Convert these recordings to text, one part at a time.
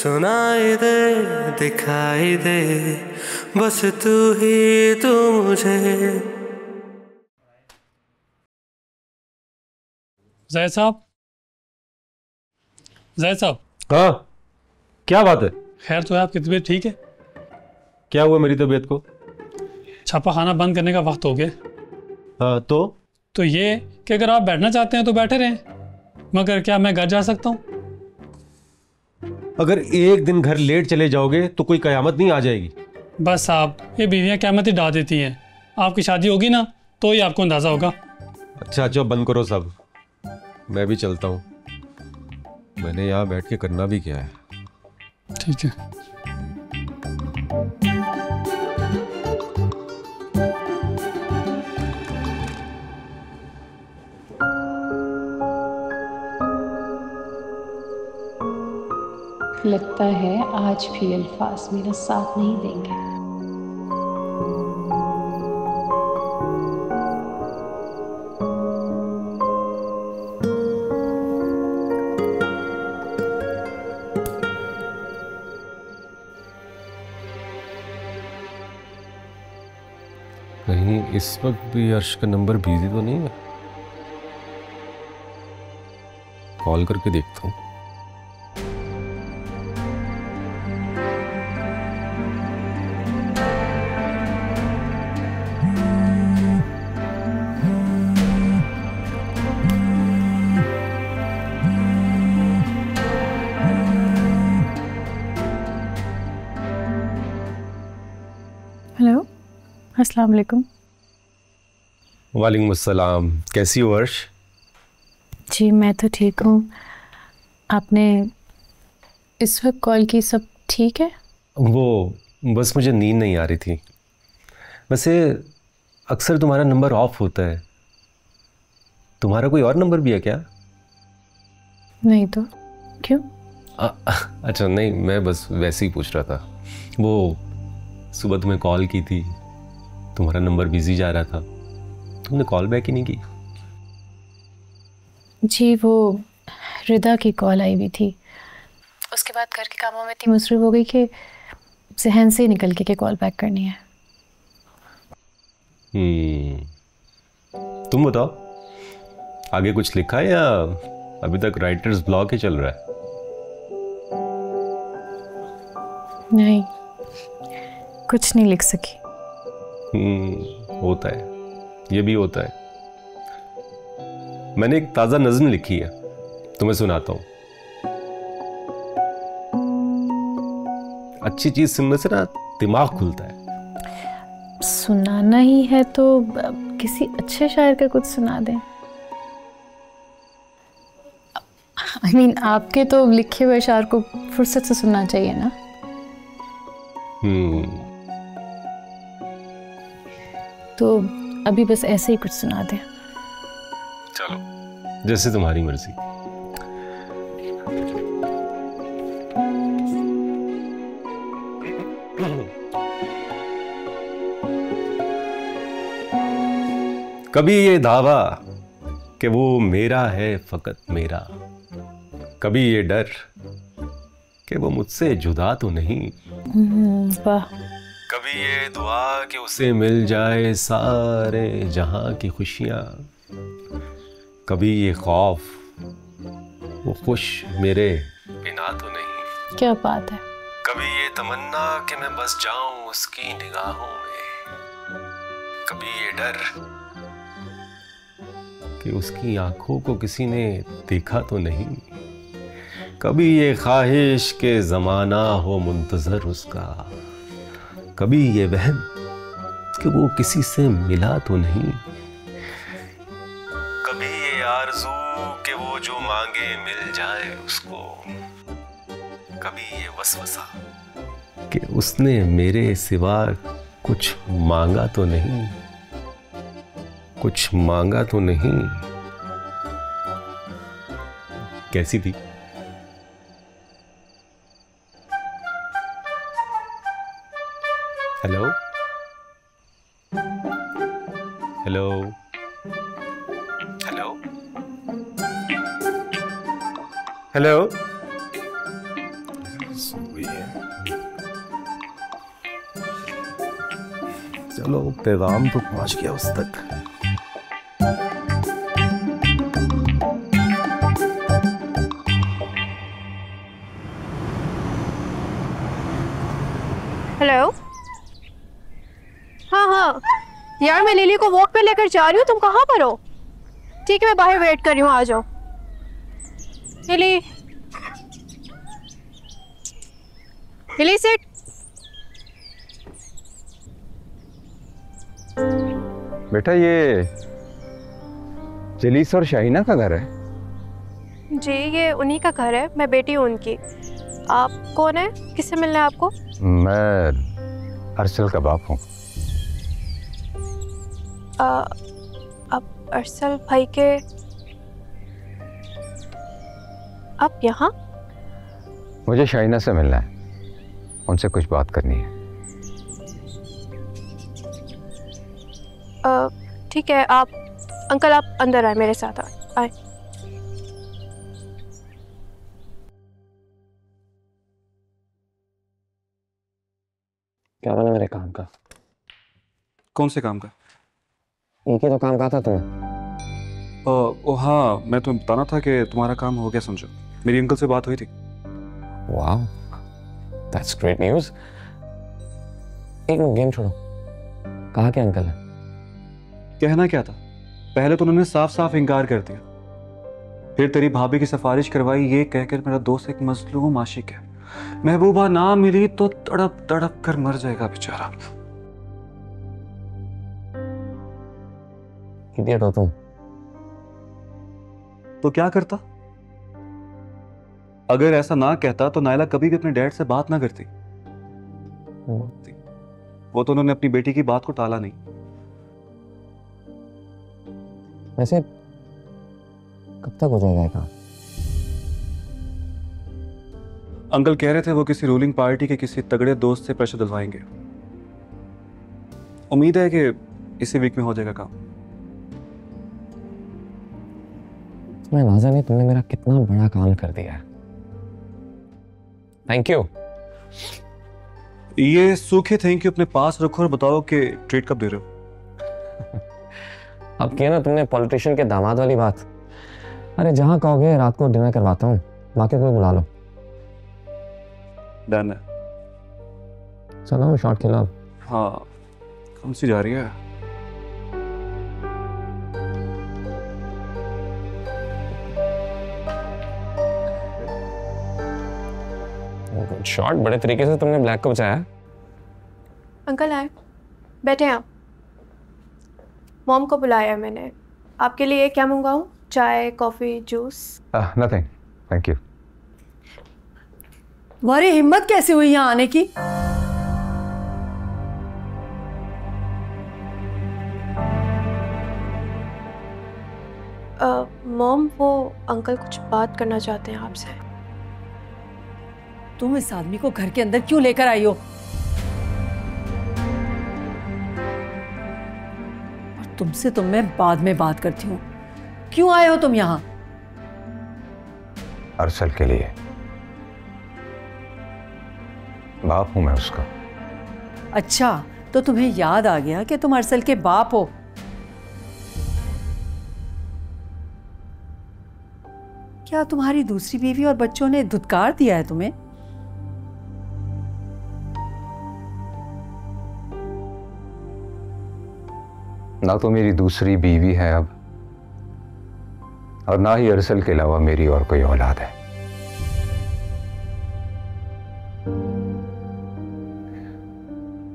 सुनाई दे दिखाई दे, बस तू ही तू मुझे। ज़ैद साहब, ज़ैद साहब। हाँ, क्या बात है? खैर तो है, आपकी तबीयत ठीक है? क्या हुआ मेरी तबीयत को? छापा खाना बंद करने का वक्त हो गया। हाँ तो ये कि अगर आप बैठना चाहते हैं तो बैठे रहें, मगर क्या मैं घर जा सकता हूँ? अगर एक दिन घर लेट चले जाओगे तो कोई कयामत नहीं आ जाएगी। बस साहब, ये बीवियाँ क़यामत ही डा देती हैं। आपकी शादी होगी ना तो ही आपको अंदाज़ा होगा। अच्छा बंद करो सब, मैं भी चलता हूँ। मैंने यहाँ बैठ के करना भी क्या है। ठीक है। लगता है आज भी अल्फाज मेरा साथ नहीं देंगे। कहीं इस वक्त भी अर्श का नंबर बिजी तो नहीं है? कॉल करके देखता हूँ। हेलो, अस्सलाम वालेकुम। वालेकुम अस्सलाम। कैसी हो अर्श? जी मैं तो ठीक हूँ। आपने इस वक्त कॉल की, सब ठीक है? वो बस मुझे नींद नहीं आ रही थी। वैसे अक्सर तुम्हारा नंबर ऑफ होता है। तुम्हारा कोई और नंबर भी है क्या? नहीं तो क्यों? अच्छा नहीं, मैं बस वैसे ही पूछ रहा था। वो सुबह तुम्हें कॉल की थी, तुम्हारा नंबर बिजी जा रहा था, तुमने कॉल बैक ही नहीं की। जी वो रिदा की कॉल आई हुई थी, उसके बाद घर के कामों में इतनी मसरूफ हो गई कि जहन से ही निकल के कॉल बैक करनी है। तुम बताओ, आगे कुछ लिखा है या अभी तक राइटर्स ब्लॉक ही चल रहा है? नहीं, कुछ नहीं लिख सकी। होता है, ये भी होता है। मैंने एक ताजा नज़्म लिखी है, तुम्हें सुनाता हूं। अच्छी चीज सुनने से ना दिमाग खुलता है। सुनाना ही है तो किसी अच्छे शायर का कुछ सुना दें। I mean, आपके तो लिखे हुए शायर को फुर्सत से सुनना चाहिए ना। तो अभी बस ऐसे ही कुछ सुना दें। चलो, जैसे तुम्हारी मर्जी। कभी ये दावा कि वो मेरा है फकत मेरा, कभी ये डर कि वो मुझसे जुदा तो नहीं, वाह। कभी ये दुआ कि उसे मिल जाए सारे जहां की खुशियां, कभी ये खौफ वो खुश मेरे बिना तो नहीं। क्या बात है। कभी ये तमन्ना कि मैं बस जाऊं उसकी निगाहों में, कभी ये डर कि उसकी आंखों को किसी ने देखा तो नहीं, कभी ये ख्वाहिश के ज़माना हो मुंतज़र उसका, कभी ये वहम कि वो किसी से मिला तो नहीं, कभी ये आरज़ू कि वो जो मांगे मिल जाए उसको, कभी ये वसवसा कि उसने मेरे सिवा कुछ मांगा तो नहीं, कुछ मांगा तो नहीं। कैसी थी? Hello hello hello hello. सो गई है। चलो पैगाम तो पहुंच गया उस तक। हेलो। हाँ हाँ यार, मैं लिली को वॉक पे लेकर जा रही हूँ, तुम कहाँ पर हो? ठीक है, मैं बाहर वेट कर रही हूँ, आ जाओ। Lily, Lily sit. बेटा ये जलीस और शाहीना का घर है? जी ये उन्हीं का घर है, मैं बेटी हूँ उनकी। आप कौन है, किससे मिलना है आपको? मैं अरसल का बाप हूँ। आप अरसल भाई के, आप यहाँ? मुझे शाहीना से मिलना है, उनसे कुछ बात करनी है। ठीक है, आप अंकल आप अंदर आए, मेरे साथ आए। क्या बना मेरे काम का? कौन से काम का? एक ही तो काम कहा था तुम्हें। ओ हाँ, मैं तुम्हें बताना था कि तुम्हारा काम हो गया समझो। मेरी अंकल से बात हुई थी। वाह, दैट्स ग्रेट न्यूज़। एक मिनट, गेम छोड़ो, कहाँ के अंकल है? कहना क्या था, पहले तो उन्होंने साफ साफ इनकार कर दिया, फिर तेरी भाभी की सिफारिश करवाई ये कहकर मेरा दोस्त एक मजलूम आशिक है, महबूबा ना मिली तो तड़प तड़प कर मर जाएगा बेचारा। इडियट हो तुम। तो क्या करता? अगर ऐसा ना कहता तो नायला कभी भी अपने डैड से बात ना करती। वो तो उन्होंने अपनी बेटी की बात को टाला नहीं। वैसे कब तक हो जाएगा काम? अंकल कह रहे थे वो किसी रूलिंग पार्टी के किसी तगड़े दोस्त से प्रेशर दिलवाएंगे। उम्मीद है कि इसी वीक में हो जाएगा काम। तुम्हें अंदाजा नहीं तुमने मेरा कितना बड़ा काम कर दिया है। Thank you. ये सूखे थैंक यू अपने पास रखो और बताओ कि ट्रीट कब दे रहे हो। अब किया ना तुमने पॉलिटिशियन के दामाद वाली बात। अरे जहां कहोगे रात को डिनर करवाता हूँ, बाकी कोई बुला लो। डन है। चलो शॉट खेलो। हाँ, कौन सी जा रही है? गुड शॉट, बड़े तरीके से तुमने ब्लैक को बचाया। अंकल आए, बैठे आप। मॉम को बुलाया मैंने। आपके लिए क्या मंगाऊं? चाय, coffee, juice? Nothing, thank you. तुम्हारी हिम्मत कैसे हुई यहाँ आने की? मॉम वो अंकल कुछ बात करना चाहते हैं आपसे। तुम इस आदमी को घर के अंदर क्यों लेकर आई हो? और तुमसे तो मैं बाद में बात करती हूँ। क्यों आए हो तुम यहाँ? अरसल के लिए। बाप हूं मैं उसका। अच्छा, तो तुम्हें याद आ गया कि तुम अरसल के बाप हो। क्या तुम्हारी दूसरी बीवी और बच्चों ने धुतकार दिया है तुम्हें? ना तो मेरी दूसरी बीवी है अब, और ना ही अरसल के अलावा मेरी और कोई औलाद है।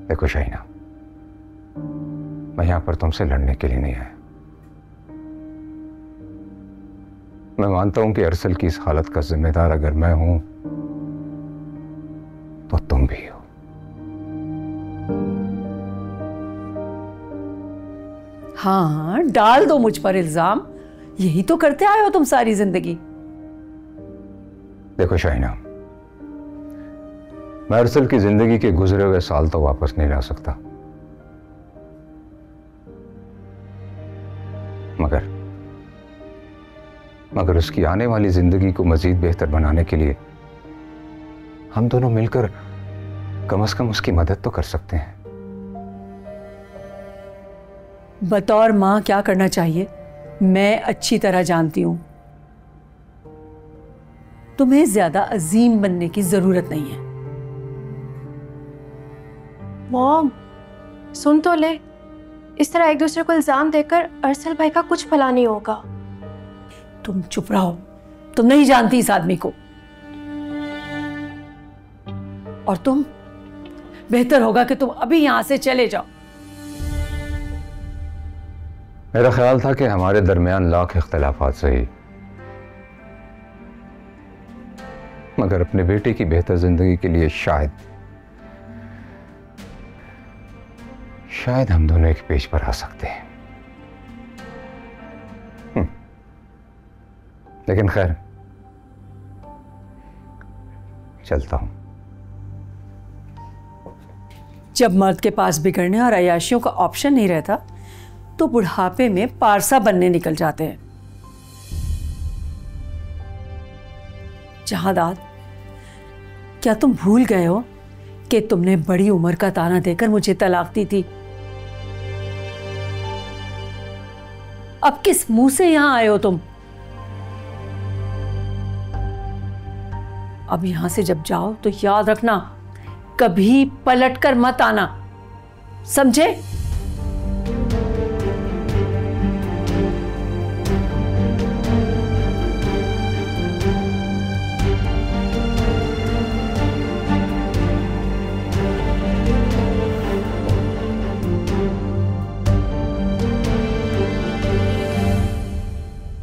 देखो शाहीना, मैं यहां पर तुमसे लड़ने के लिए नहीं आया। मैं मानता हूं कि अरसल की इस हालत का जिम्मेदार अगर मैं हूं तो तुम भी हो। हाँ, डाल दो मुझ पर इल्जाम। यही तो करते आए हो तुम सारी जिंदगी। देखो शाहीना, मैं अरसल की जिंदगी के गुजरे हुए साल तो वापस नहीं ला सकता, मगर उसकी आने वाली जिंदगी को मजीद बेहतर बनाने के लिए हम दोनों मिलकर कम से कम उसकी मदद तो कर सकते हैं। बतौर माँ क्या करना चाहिए मैं अच्छी तरह जानती हूं। तुम्हें ज्यादा अजीम बनने की जरूरत नहीं है। मॉम, सुन तो ले, इस तरह एक दूसरे को इल्जाम देकर अरसल भाई का कुछ भला नहीं होगा। तुम चुप रहो, तुम नहीं जानती इस आदमी को। और तुम, बेहतर होगा कि तुम अभी यहां से चले जाओ। मेरा ख्याल था कि हमारे दरमियान लाख इख्तिलाफात सही, मगर अपने बेटे की बेहतर जिंदगी के लिए शायद हम दोनों एक पेज पर आ सकते हैं। लेकिन खैर, चलता हूं। जब मर्द के पास बिगड़ने और अय्याशियों का ऑप्शन नहीं रहता तो बुढ़ापे में पारसा बनने निकल जाते हैं। जहादात, क्या तुम भूल गए हो कि तुमने बड़ी उम्र का ताना देकर मुझे तलाक दी थी? अब किस मुंह से यहां आए हो तुम? अब यहां से जब जाओ तो याद रखना, कभी पलटकर मत आना, समझे?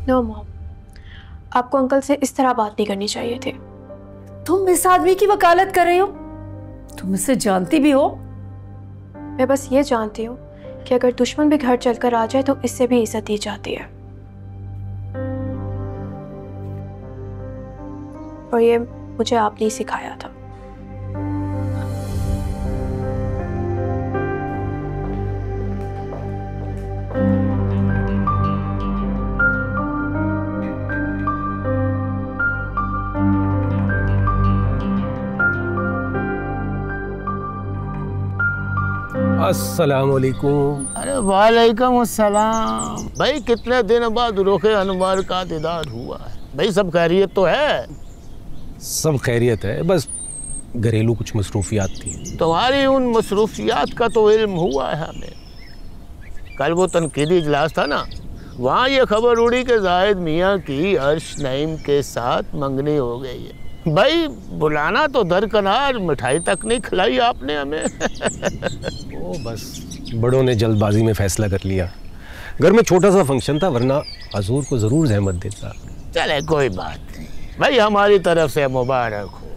नो मॉम, आपको अंकल से इस तरह बात नहीं करनी चाहिए थी। तुम इस आदमी की वकालत कर रहे हो? तुम इसे जानती भी हो? मैं बस ये जानती हूँ कि अगर दुश्मन भी घर चलकर आ जाए तो इससे भी इज्जत दी जाती है, और ये मुझे आपने ही सिखाया था। अस्सलाम वालेकुम। अरे वालेकुम अस्सलाम। भाई कितने दिन बाद रोखे अनवर का दीदार हुआ है। भाई सब खैरियत तो है? सब खैरियत है, बस घरेलू कुछ मसरूफियात थी। तुम्हारी उन मसरूफियात का तो इल्म हुआ है हमें। कल वो तनकीदी इजलास था ना, वहाँ ये खबर उड़ी कि जाहिद मियाँ की अर्श नईम के साथ मंगनी हो गई है। भाई बुलाना तो दरकनार, मिठाई तक नहीं खिलाई आपने हमें। ओ बस बड़ों ने जल्दबाजी में फैसला कर लिया। घर में छोटा सा फंक्शन था, वरना हजूर को जरूर जहमत देता। चले कोई बात नहीं भाई, हमारी तरफ से मुबारक हो।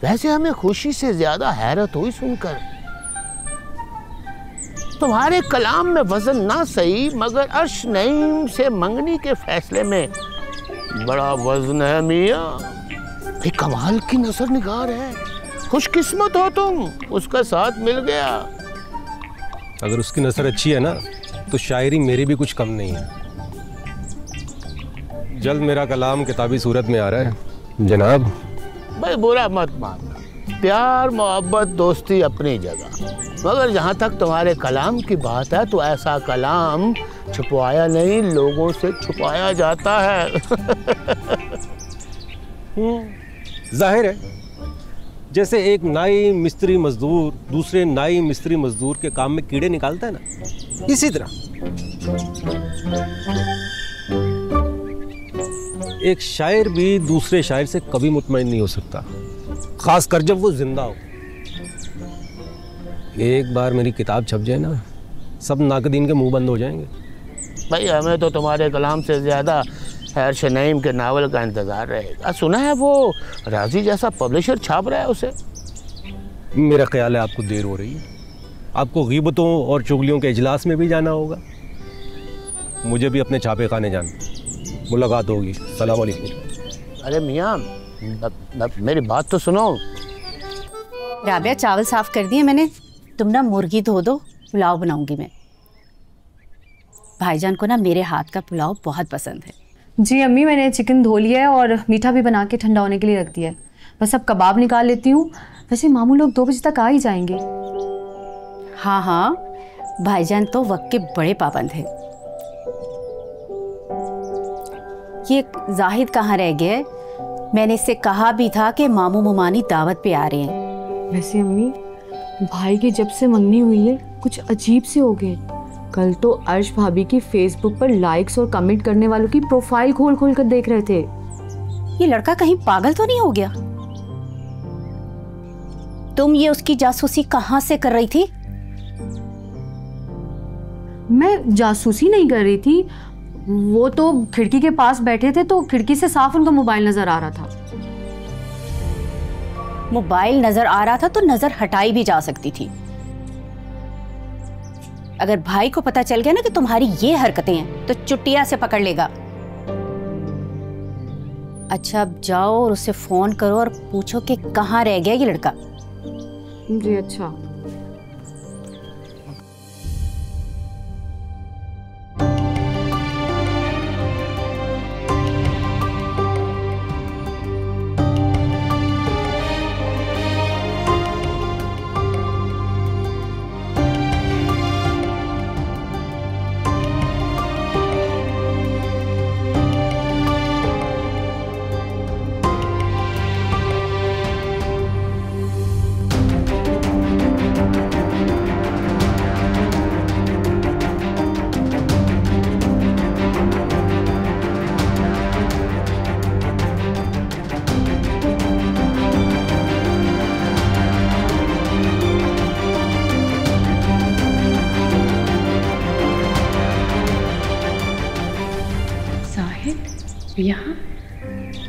वैसे हमें खुशी से ज्यादा हैरत हुई सुनकर। तुम्हारे कलाम में वजन ना सही, मगर अर्श नईम से मंगनी के फैसले में बड़ा वजन है मियाँ। कमाल की नजर निगार है, खुशकिस्मत हो तुम, उसका साथ मिल गया। अगर उसकी नजर अच्छी है ना, तो शायरी मेरी भी कुछ कम नहीं है। जल्द मेरा कलाम किताबी सूरत में आ रहा है जनाब। भाई बुरा मत मानना, प्यार मोहब्बत दोस्ती अपनी जगह, मगर जहाँ तक तुम्हारे कलाम की बात है तो ऐसा कलाम छुपवाया नहीं, लोगों से छुपाया जाता है। जाहिर है, जैसे एक नाई मिस्त्री मजदूर दूसरे नाई मिस्त्री मजदूर के काम में कीड़े निकालता है ना, इसी तरह एक शायर भी दूसरे शायर से कभी मुतमईन नहीं हो सकता, खासकर जब वो जिंदा हो। एक बार मेरी किताब छप जाए ना, सब नाकदीन के मुंह बंद हो जाएंगे। भाई हमें तो तुम्हारे कलाम से ज्यादा अर्श नईम के नावल का इंतजार रहेगा। सुना है वो राजी जैसा पब्लिशर छाप रहा है उसे। मेरा ख्याल है आपको देर हो रही है, आपको गीबतों और चुगलियों के इजलास में भी जाना होगा। मुझे भी अपने छापे खाने जाना, मुलाकात होगी। सलाम अलैकुम। अरे मियाँ मेरी बात तो सुनो। राबिया चावल साफ कर दिए मैंने, तुम ना मुर्गी धो दो, पुलाव बनाऊंगी मैं। भाईजान को ना मेरे हाथ का पुलाव बहुत पसंद है। जी अम्मी, मैंने चिकन धो लिया है और मीठा भी बना के ठंडा होने के लिए रख दिया है। बस अब कबाब निकाल लेती हूँ। वैसे मामू लोग 2 बजे तक आ ही जाएंगे। हाँ हाँ, भाईजान तो वक्त के बड़े पाबंद हैं। ये जाहिद कहाँ रह गया है? मैंने इससे कहा भी था कि मामू मुमानी दावत पे आ रहे हैं। वैसे अम्मी, भाई की जब से मंगनी हुई है कुछ अजीब से हो गए। कल तो अर्श भाभी की फेसबुक पर लाइक्स और कमेंट करने वालों की प्रोफाइल खोल खोल कर देख रहे थे। ये लड़का कहीं पागल तो नहीं हो गया? तुम ये उसकी जासूसी कहाँ से कर रही थी? मैं जासूसी नहीं कर रही थी, वो तो खिड़की के पास बैठे थे तो खिड़की से साफ उनका मोबाइल नजर आ रहा था। मोबाइल नजर आ रहा था तो नजर हटाई भी जा सकती थी। अगर भाई को पता चल गया ना कि तुम्हारी ये हरकतें हैं तो चुटिया से पकड़ लेगा। अच्छा, अब जाओ और उसे फोन करो और पूछो कि कहाँ रह गया ये लड़का। जी अच्छा।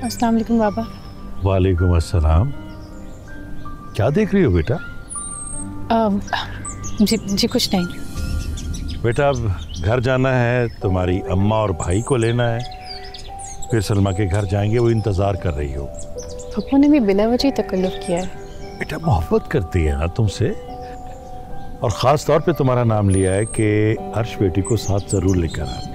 अस्सलाम वालेकुम बाबा। वालेकुम अस्सलाम। क्या देख रही हो बेटा? जी कुछ नहीं। बेटा अब घर जाना है, तुम्हारी अम्मा और भाई को लेना है, फिर सलमा के घर जाएंगे, वो इंतजार कर रही हो। पप्पू ने भी बिना वजह तकल्लुफ किया है। बेटा मोहब्बत करती है ना तुमसे, और ख़ास तौर पे तुम्हारा नाम लिया है कि अर्श बेटी को साथ ज़रूर लेकर आना।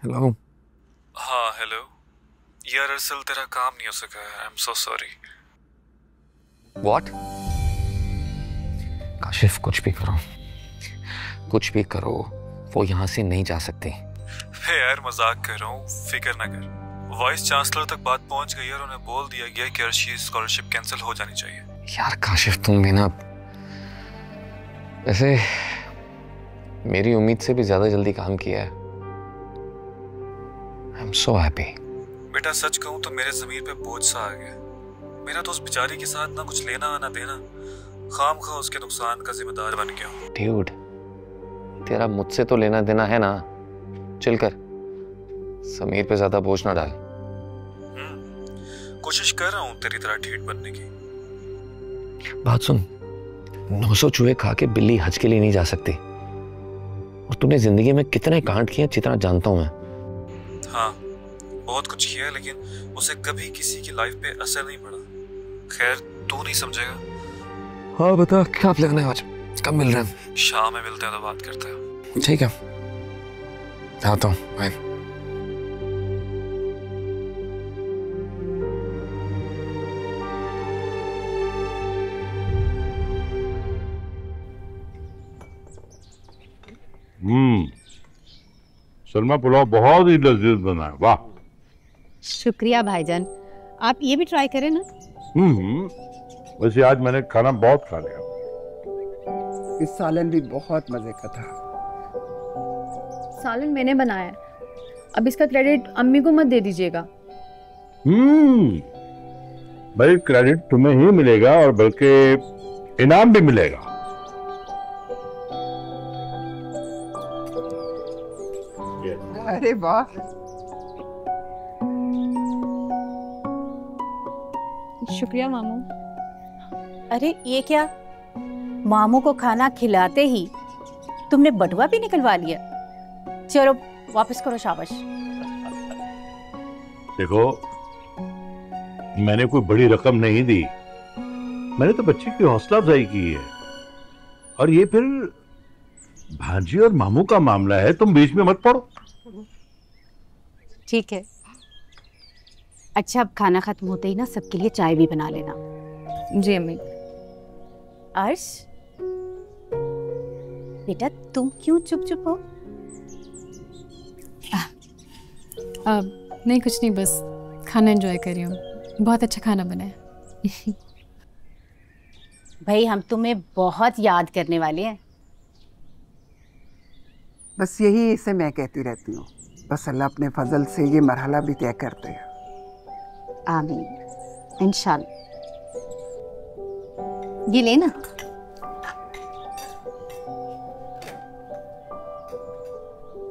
हेलो। हाँ हेलो यार, असल तेरा काम नहीं हो सका है। I am so sorry. What? Kashif कुछ भी करो, कुछ भी करो, वो यहाँ से नहीं जा सकते। यार मजाक कर रहा हूँ, फिक्र ना कर। वाइस चांसलर तक बात पहुँच गई और उन्हें बोल दिया गया कि अर्शी स्कॉलरशिप कैंसिल हो जानी चाहिए। यार काशिफ तुम भी ना, वैसे मेरी उम्मीद से भी ज्यादा जल्दी काम किया है। I'm so happy. बेटा सच कहूँ तो मेरे ज़मीर पे बोझ सा आ गया। मेरा तो उस बेचारी के साथ ना कुछ लेना ना देना, खामखा उसके नुकसान का जिम्मेदार बन गया हूँ। Dude, तेरा मुझसे तो लेना देना है ना, चिल कर, समीर पे ज्यादा बोझ ना डाल। कोशिश कर रहा हूँ तेरी तरह ठीठ बनने की। बात सुन, 900 चूहे खा के बिल्ली हज के लिए नहीं जा सकती, और तूने जिंदगी में कितने कांड किए जितना जानता हूं मैं। हाँ बहुत कुछ किया है, लेकिन उसे कभी किसी की लाइफ पे असर नहीं पड़ा। खैर तू नहीं समझेगा। हाँ बता, क्या प्लान है आज? कब मिल रहे हैं? शाम में मिलते हैं तो बात करते हैं। ठीक है, आता हूँ, बाय। सलमा पुलाव बहुत ही लजीज बना है, वाह। शुक्रिया भाईजान, आप ये भी ट्राई करें ना। वैसे आज मैंने खाना बहुत खा लिया। इस सालन भी बहुत मजे का था। सालन मैंने बनाया है, अब इसका क्रेडिट अम्मी को मत दे दीजिएगा। भाई क्रेडिट तुम्हें ही मिलेगा, और बल्कि इनाम भी मिलेगा। अरे वाह, शुक्रिया मामू। अरे ये क्या, मामू को खाना खिलाते ही तुमने बटुआ भी निकलवा लिया। चलो वापस करो, शाबाश। देखो, मैंने कोई बड़ी रकम नहीं दी, मैंने तो बच्ची की हौसला अफजाई की है। और ये फिर भांजी और मामू का मामला है, तुम बीच में मत पड़ो। ठीक है। अच्छा, अब खाना खत्म होते ही ना सबके लिए चाय भी बना लेना। जी अम्मी। अर्श बेटा, तुम क्यों चुप चुप हो? नहीं कुछ नहीं, बस खाना एंजॉय कर रही हूँ। बहुत अच्छा खाना बना है। भाई हम तुम्हें बहुत याद करने वाले हैं। बस यही इसे मैं कहती रहती हूँ, बस अल्लाह अपने फजल से ये मरहला भी तय करते हैं। आमीन, इंशाल्लाह। ये लेना।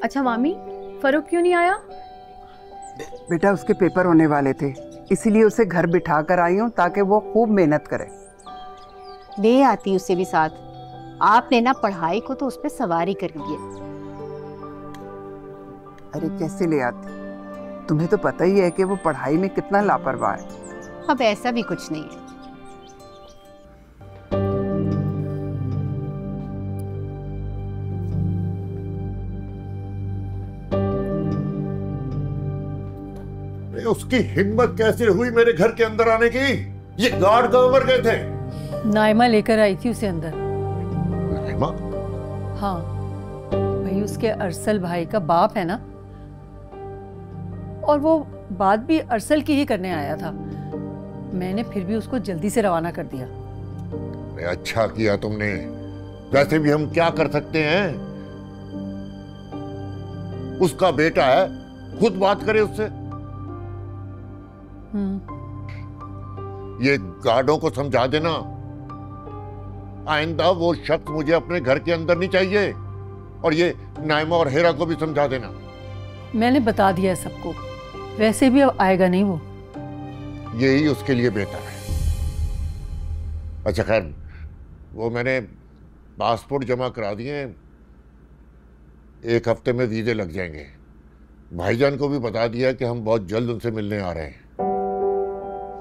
अच्छा मामी, फरूक क्यों नहीं आया? बेटा उसके पेपर होने वाले थे, इसीलिए उसे घर बिठा कर आई हूँ ताकि वो खूब मेहनत करे। ले आती उसे भी साथ। आपने ना पढ़ाई को तो उस पर सवारी कर ली है। अरे कैसे ले आती, तुम्हें तो पता ही है कि वो पढ़ाई में कितना लापरवाह है। अब ऐसा भी कुछ नहीं है। उसकी हिम्मत कैसे हुई मेरे घर के अंदर आने की? ये गार्ड कहाँ पर गए थे? नाइमा लेकर आई थी उसे अंदर। नाइमा? हाँ भाई, उसके अरसल भाई का बाप है ना, और वो बात भी अरसल की ही करने आया था। मैंने फिर भी उसको जल्दी से रवाना कर दिया। अच्छा किया तुमने, वैसे भी हम क्या कर सकते हैं? उसका बेटा है, खुद बात करे उससे। ये गार्डों को समझा देना, आइंदा वो शख्स मुझे अपने घर के अंदर नहीं चाहिए। और ये नाइमा और हेरा को भी समझा देना। मैंने बता दिया है सबको, वैसे भी अब आएगा नहीं वो। यही उसके लिए बेहतर है। अच्छा खैर, वो मैंने पासपोर्ट जमा करा दिए, 1 हफ्ते में वीजे लग जाएंगे। भाईजान को भी बता दिया कि हम बहुत जल्द उनसे मिलने आ रहे हैं।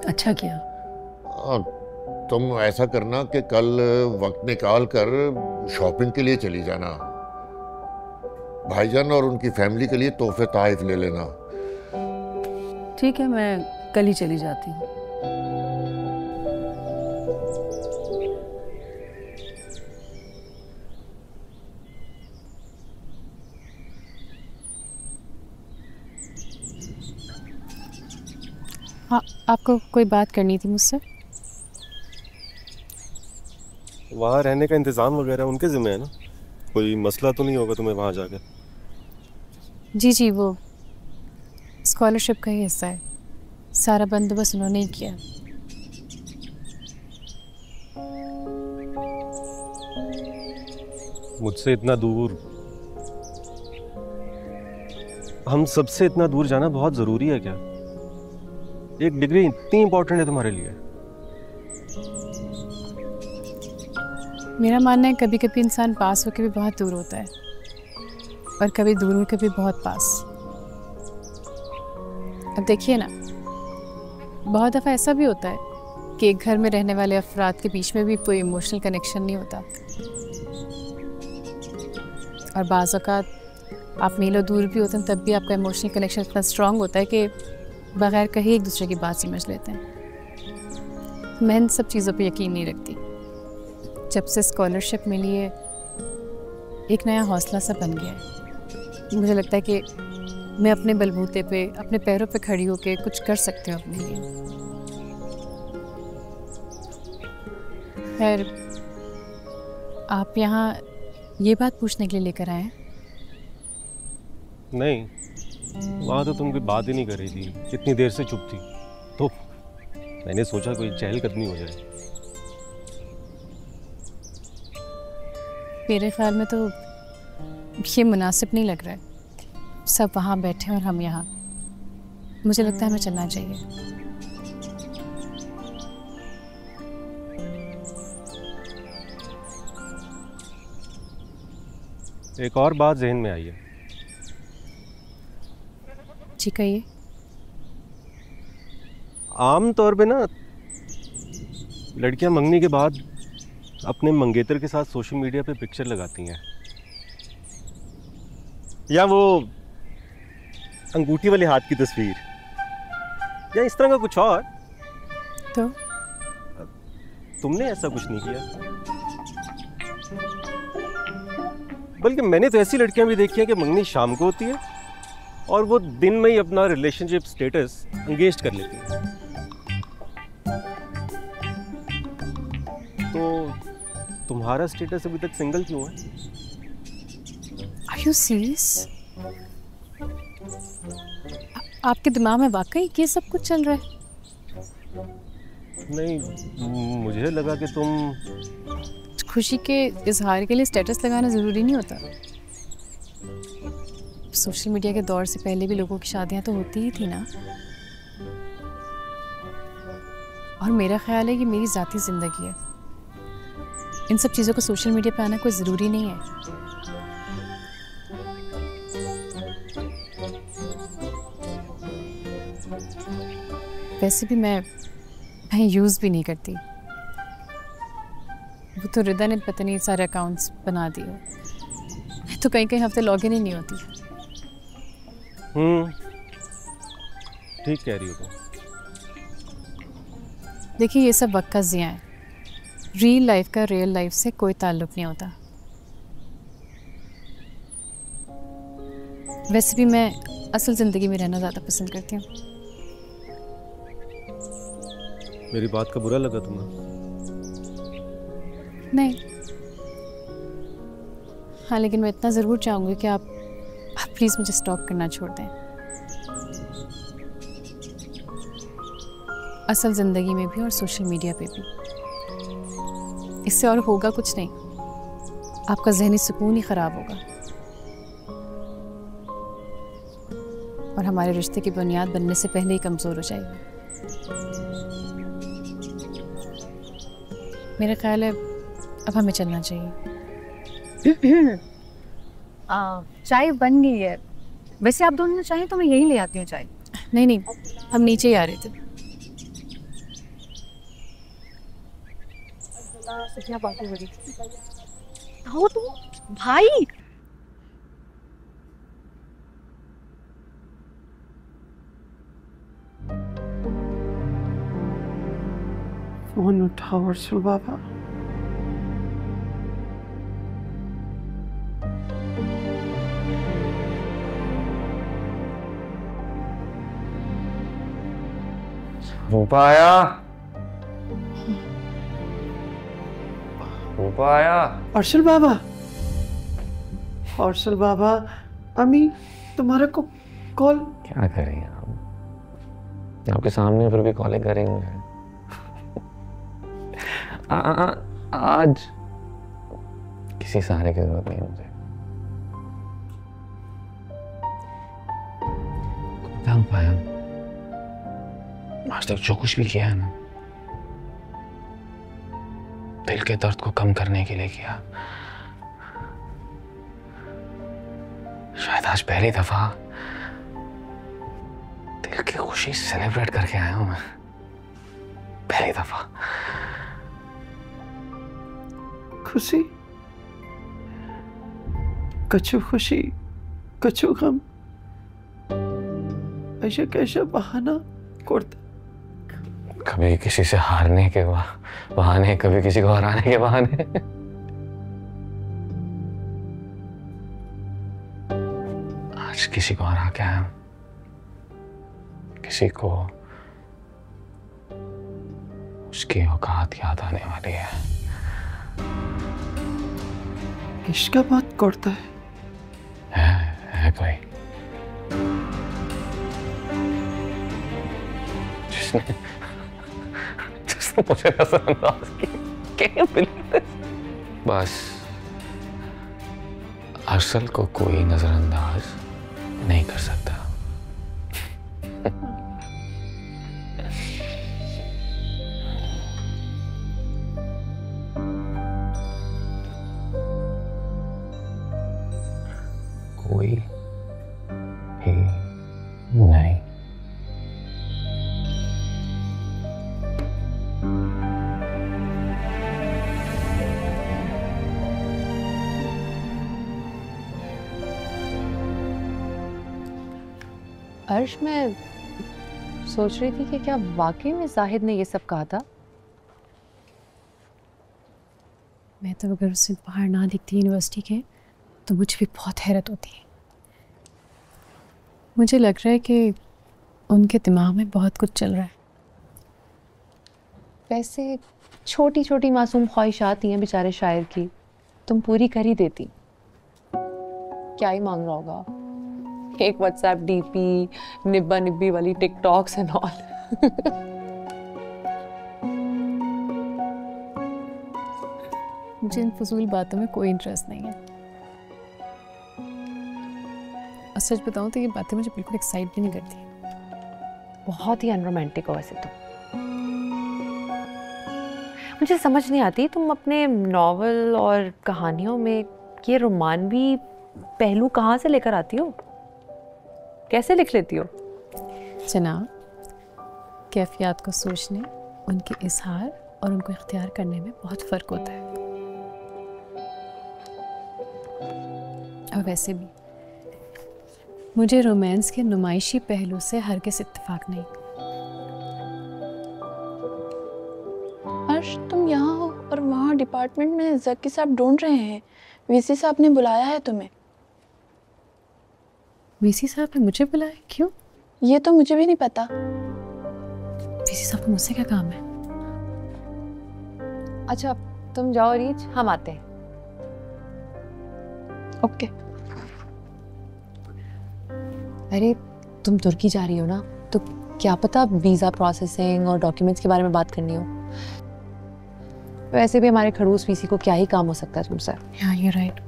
अच्छा किया। तुम ऐसा करना कि कल वक्त निकाल कर शॉपिंग के लिए चली जाना। भाईजान और उनकी फैमिली के लिए तोहफे तोहफे ले लेना। ठीक है, मैं कल ही चली जाती हूँ। हाँ, आपको कोई बात करनी थी मुझसे? वहाँ रहने का इंतज़ाम वगैरह उनके ज़िम्मे है ना? कोई मसला तो नहीं होगा तुम्हें वहाँ जाकर? जी जी, वो स्कॉलरशिप का ही हिस्सा है, सारा बंदोबस्त उन्होंने ही किया। मुझसे इतना दूर, हम सबसे इतना दूर जाना बहुत ज़रूरी है क्या? एक डिग्री इतनी इम्पोर्टेंट है तुम्हारे लिए? मेरा मानना है कभी कभी इंसान पास होकर भी बहुत दूर होता है, और कभी दूर होकर भी बहुत पास। अब देखिए ना, बहुत दफ़ा ऐसा भी होता है कि एक घर में रहने वाले अफराद के बीच में भी कोई इमोशनल कनेक्शन नहीं होता, और बाज़ औक़ात आप मीलों दूर भी होते हैं तब भी आपका इमोशनल कनेक्शन इतना स्ट्रॉन्ग होता है कि बगैर कहीं एक दूसरे की बात समझ लेते हैं। मैं इन सब चीज़ों पे यकीन नहीं रखती। जब से स्कॉलरशिप मिली है, एक नया हौसला सा बन गया है। मुझे लगता है कि मैं अपने बलबूते पे, अपने पैरों पे खड़ी होके कुछ कर सकती हूँ अपने लिए। खैर, आप यहाँ ये बात पूछने के लिए लेकर आए हैं? नहीं, वहाँ तो तुम कोई बात ही नहीं कर रही थी, इतनी देर से चुप थी, तो मैंने सोचा कोई चहलकदमी हो जाए। मेरे ख्याल में तो ये मुनासिब नहीं लग रहा है। सब वहाँ बैठे और हम यहाँ। मुझे लगता है हमें चलना चाहिए। एक और बात जहन में आई है। जी कहिए। आम तौर पे ना लड़कियां मंगनी के बाद अपने मंगेतर के साथ सोशल मीडिया पे पिक्चर लगाती हैं, या वो अंगूठी वाले हाथ की तस्वीर, या इस तरह का कुछ और। तो तुमने ऐसा कुछ नहीं किया। बल्कि मैंने तो ऐसी लड़कियां भी देखी हैं कि मंगनी शाम को होती है और वो दिन में ही अपना रिलेशनशिप स्टेटस एंगेज कर लेती है। तो तुम्हारा स्टेटस अभी तक सिंगल क्यों है? Are you serious? आपके दिमाग में वाकई ये सब कुछ चल रहा है? नहीं, मुझे लगा कि तुम खुशी के इजहार के लिए स्टेटस लगाना ज़रूरी नहीं होता। सोशल मीडिया के दौर से पहले भी लोगों की शादियां तो होती ही थी ना। और मेरा ख्याल है कि मेरी ज़ाती ज़िंदगी है, इन सब चीज़ों को सोशल मीडिया पे आना कोई ज़रूरी नहीं है। वैसे भी मैं यूज़ भी नहीं करती। वो तो रिदा ने पता नहीं सारे अकाउंट्स बना दिए, मैं तो कहीं कहीं हफ्ते लॉगिन ही नहीं होती। ठीक कह रही हो तुम। देखिए ये सब वक्त का ज़िया है। रियल लाइफ का रियल लाइफ से कोई ताल्लुक नहीं होता। वैसे भी मैं असल ज़िंदगी में रहना ज़्यादा पसंद करती हूँ। मेरी बात का बुरा लगा तुम्हें? नहीं, हाँ, लेकिन मैं इतना ज़रूर चाहूँगी कि आप प्लीज़ मुझे स्टॉक करना छोड़ दें। असल ज़िंदगी में भी और सोशल मीडिया पे भी। इससे और होगा कुछ नहीं, आपका ज़हनी सुकून ही ख़राब होगा और हमारे रिश्ते की बुनियाद बनने से पहले ही कमज़ोर हो जाएगी। मेरा ख्याल है अब हमें चलना चाहिए। चाय बन गई है। वैसे आप दोनों चाहें तो मैं यही ले आती हूँ चाय। नहीं नहीं, हम नीचे ही आ रहे थे। क्या बात है बड़ी? आओ तुम भाई। फोन उठाओ अर्शुल बाबा। रूपा आया, रूपा आया। अर्शुल बाबा, अर्शुल बाबा, अम्मी तुम्हारा को कॉल। क्या करेंगे आप? आपके सामने फिर भी कॉलिंग करेंगे। आज किसी सहारे की जरूरत नहीं मुझे। बता पाया आज तक जो कुछ भी किया है ना, दिल के दर्द को कम करने के लिए किया। शायद आज पहली दफा दिल की खुशी सेलिब्रेट करके आया हूं मैं, पहली दफा। खुशी, कछु खुशी कछु गम, ऐसा कैसा बहाना करते। कभी किसी से हारने के बहाने, कभी किसी को हराने के बहाने। आज किसी को हरा के आया, किसी को उसकी औकात याद आने वाली है। इश्क का बात करता है कोई जिसने मुझे नजरअंदाज किया। बस अरसल को कोई नजरअंदाज नहीं कर सकता। कोई भी नहीं। अर्श, मैं सोच रही थी कि क्या वाकई में जाहिद ने ये सब कहा था? मैं तो अगर उससे बाहर ना दिखती यूनिवर्सिटी के तो मुझे भी बहुत हैरत होती है। मुझे लग रहा है कि उनके दिमाग में बहुत कुछ चल रहा है। वैसे छोटी छोटी मासूम ख्वाहिशात ही हैं बेचारे शायर की, तुम पूरी कर ही देती। क्या ही मांग रहा होगा, एक व्हाट्सएप डीपी, निब्बा निब्बी वाली टिकटॉक्स एंड ऑल। मुझे इन फजूल बातों में कोई इंटरेस्ट नहीं है। और सच बताऊं तो ये बातें मुझे बिल्कुल एक्साइट भी नहीं करती। बहुत ही अनरोमांटिक हो वैसे तुम। मुझे समझ नहीं आती तुम अपने नॉवल और कहानियों में ये रोमानवी पहलू कहाँ से लेकर आती हो? कैसे लिख लेती हो? जनाब, कैफियत को सोचने, उनके इजहार और उनको इख्तियार करने में बहुत फ़र्क होता है। और वैसे भी मुझे रोमांस के नुमाइशी पहलू से हरगिज़ इत्तेफाक नहीं। अर्श, तुम यहाँ हो और वहाँ डिपार्टमेंट में जक्की साहब ढूंढ रहे हैं। वीसी साहब ने बुलाया है तुम्हें। वीसी साहब ने मुझे बुलाया? क्यों? ये तो मुझे भी नहीं पता। वीसी साहब को मुझसे क्या काम है? अच्छा, तुम जाओ रीच, हम आते हैं। ओके। अरे तुम तुर्की जा रही हो ना, तो क्या पता वीज़ा प्रोसेसिंग और डॉक्यूमेंट्स के बारे में बात करनी हो। वैसे भी हमारे खड़ूस वीसी को क्या ही काम हो सकता है तुमसे। हाँ, यू राइट।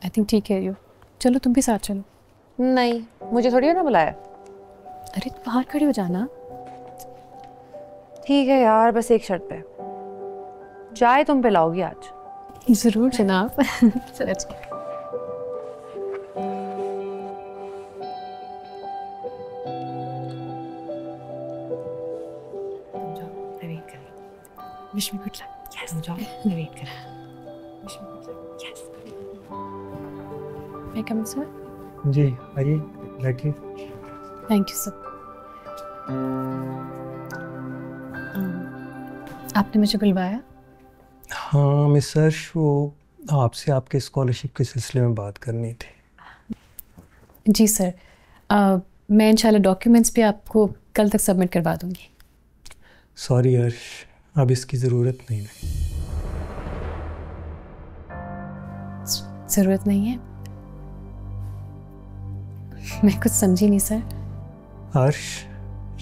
आई थिंक ठीक है यू। चलो तुम भी साथ चलो। नहीं, मुझे थोड़ी ना बुलाया। अरे बाहर खड़ी हो जाना। ठीक है यार, बस एक शर्त पे, चाय तुम पिलाओगी आज। जरूर जनाब। Let's go. Wish me good luck. Yes. मैं वेट कर रहा हूँ। Wish me good luck. Yes. May I come in, sir? जी आइए, बैठिए। Thank you, sir. आपने मुझे बुलवाया? हाँ मिस अर्श, वो आपसे आपके स्कॉलरशिप के सिलसिले में बात करनी थी। जी सर, मैं इंशाल्लाह डॉक्यूमेंट्स भी आपको कल तक सबमिट करवा दूंगी। सॉरी अर्श, अब इसकी ज़रूरत नहीं है। ज़रूरत नहीं है? मैं कुछ समझी नहीं सर। अर्श,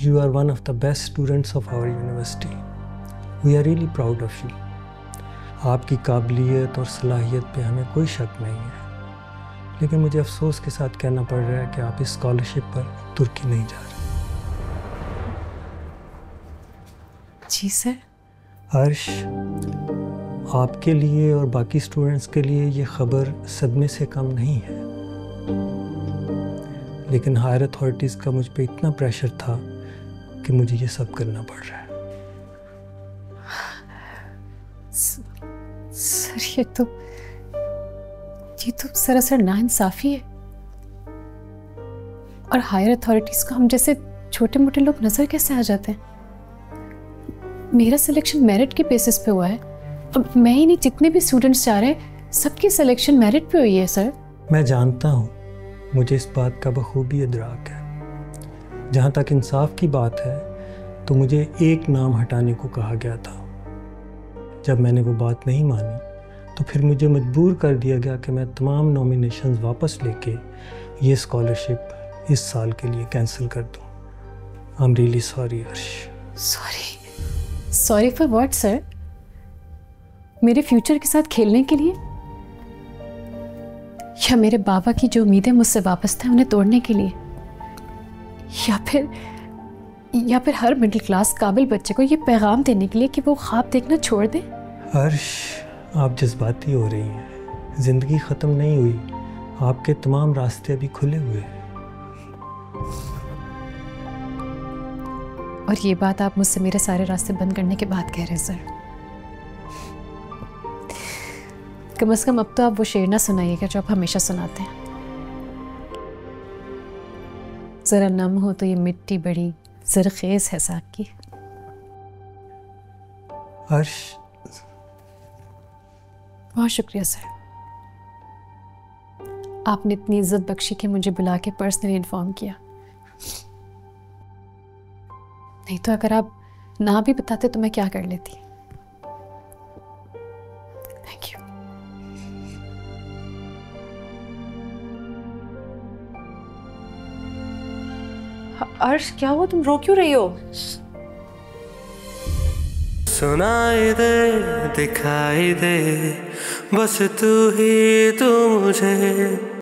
you are one of the best students of our university. We are really proud of you. आपकी काबिलियत और सलाहियत पे हमें कोई शक नहीं है, लेकिन मुझे अफसोस के साथ कहना पड़ रहा है कि आप इस स्कॉलरशिप पर तुर्की नहीं जा रहे। जी सर। अर्श, आपके लिए और बाकी स्टूडेंट्स के लिए ये खबर सदमे से कम नहीं है, लेकिन हायर अथॉरिटीज़ का मुझ पे इतना प्रेशर था कि मुझे ये सब करना पड़ रहा है। सर ये तो सरासर नाइंसाफ़ी है। और हायर अथॉरिटीज़ को हम जैसे छोटे मोटे लोग नज़र कैसे आ जाते हैं? मेरा सिलेक्शन मेरिट के बेसिस पे हुआ है। अब मैं ही नहीं, जितने भी स्टूडेंट्स जा रहे हैं सबकी सिलेक्शन मेरिट पे हुई है सर। मैं जानता हूँ, मुझे इस बात का बखूबी इदराक है। जहाँ तक इंसाफ की बात है तो मुझे एक नाम हटाने को कहा गया था। जब मैंने वो बात नहीं मानी तो फिर मुझे मजबूर कर दिया गया कि मैं तमाम नॉमिनेशंस वापस लेके ये स्कॉलरशिप इस साल के लिए कैंसिल कर दूँ। आई एम रियली सॉरी अर्श। Sorry for what sir? मेरे फ्यूचर के साथ खेलने के लिए? क्या मेरे बाबा की जो उम्मीदें मुझसे वापस थे उन्हें तोड़ने के लिए, या फिर हर मिडिल क्लास काबिल बच्चे को ये पैगाम देने के लिए कि वो ख्वाब देखना छोड़ दे? हर्ष, आप जज्बाती हो रही हैं। जिंदगी ख़त्म नहीं हुई, आपके तमाम रास्ते अभी खुले हुए हैं। और ये बात आप मुझसे मेरे सारे रास्ते बंद करने के बाद कह रहे हैं सर। कम से कम अब तो आप वो शेर ना सुनाइएगा जो आप हमेशा सुनाते हैं। जरा नम हो तो ये मिट्टी बड़ी जरखेज है साग की। हर्ष, बहुत शुक्रिया सर, आपने इतनी इज्जत बख्शी कि मुझे बुला के पर्सनली इन्फॉर्म किया। नहीं तो अगर आप ना भी बताते तो मैं क्या कर लेती। Thank you. अर्श, क्या हुआ? तुम रो क्यों रही हो? सुनाई दे, दिखाई दे, बस तू ही तू मुझे।